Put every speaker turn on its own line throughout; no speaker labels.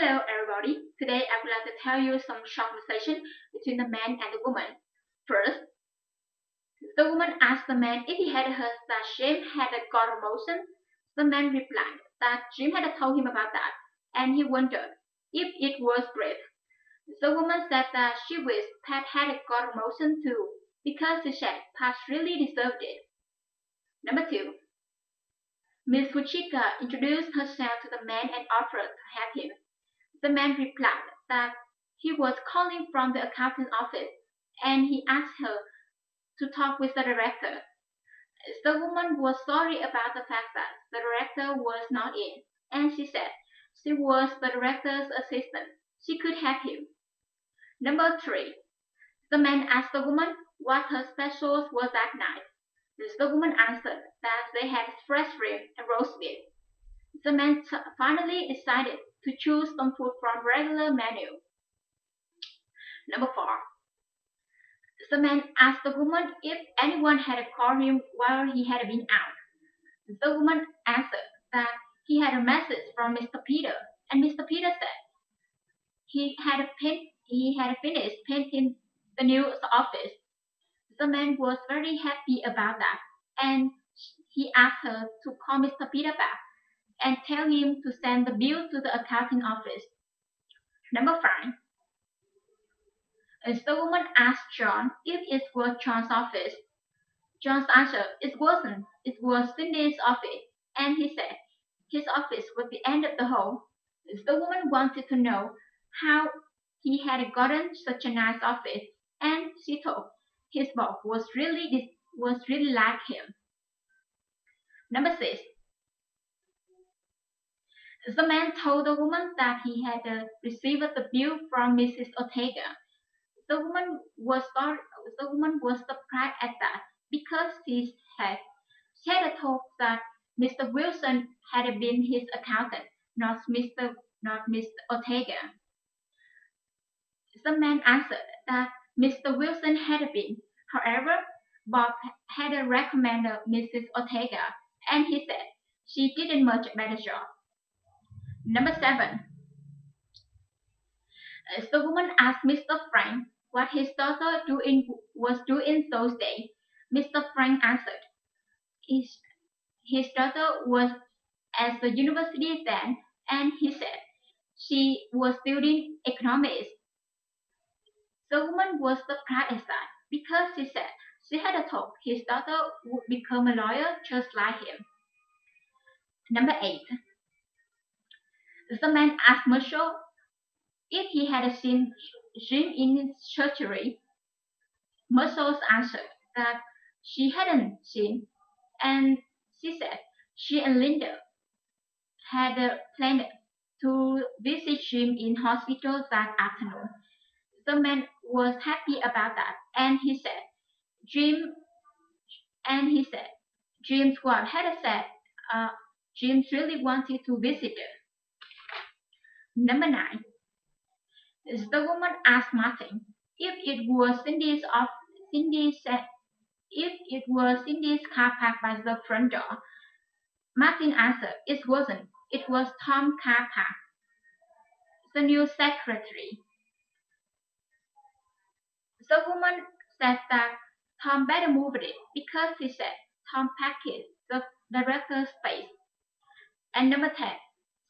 Hello everybody. Today I would like to tell you some short conversation between the man and the woman. First, the woman asked the man if he had heard that Jim had got a motion. The man replied that Jim had told him about that, and he wondered if it was great. The woman said that she wished Pat had got a motion too, because she said Pat really deserved it. Number two, Miss Fuchika introduced herself to the man and offered to help him. The man replied that he was calling from the accounting office and he asked her to talk with the director. The woman was sorry about the fact that the director was not in, and she said she was the director's assistant. She could help him. Number three, the man asked the woman what her specials were that night. The woman answered that they had fresh shrimp and roast beef. The man finally decided to choose some food from regular menu. Number four, the man asked the woman if anyone had called him while he had been out. The woman answered that he had a message from Mr. Peter, and Mr. Peter said he had finished painting the new office. The man was very happy about that, and he asked her to call Mr. Peter back and tell him to send the bill to the accounting office. Number five, the woman asked John if it was John's office. John's answered it wasn't. It was Cindy's office, and he said his office was the end of the hall. The woman wanted to know how he had gotten such a nice office, and she thought his boss was really like him. Number six, the man told the woman that he had received the bill from Mrs. Ortega. The woman was surprised at that because she had thought that Mr. Wilson had been his accountant, not Mr. Ortega. The man answered that Mr. Wilson had been. However, Bob had recommended Mrs. Ortega, and he said she did a much better job. Number seven. The woman asked Mr. Frank what his daughter was doing those days. Mr. Frank answered his daughter was at the university then, and he said she was studying economics. The woman was surprised at that because she said she had thought his daughter would become a lawyer just like him. Number eight. The man asked Marshall if he had seen Jim in his surgery. Marshall answered that she hadn't seen, and she said she and Linda had planned to visit Jim in hospital that afternoon. The man was happy about that, and he said Jim's wife had said Jim really wanted to visit her. Number nine. The woman asked Martin if it was Cindy's car parked by the front door. Martin answered it wasn't. It was Tom's car park. The new secretary. The woman said that Tom better move it because he said Tom packed the director's space. And number 10,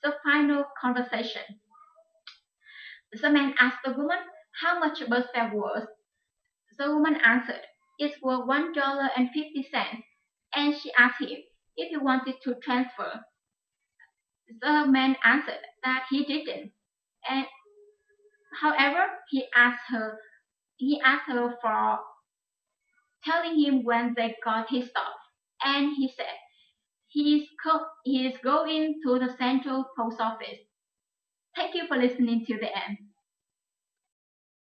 the final conversation. The man asked the woman how much a bus fare was. The woman answered it was $1.50, and she asked him if he wanted to transfer. The man answered that he didn't, and however he asked her for telling him when they got his stuff, and he said he is going to the Central Post Office. Thank you for listening to the end.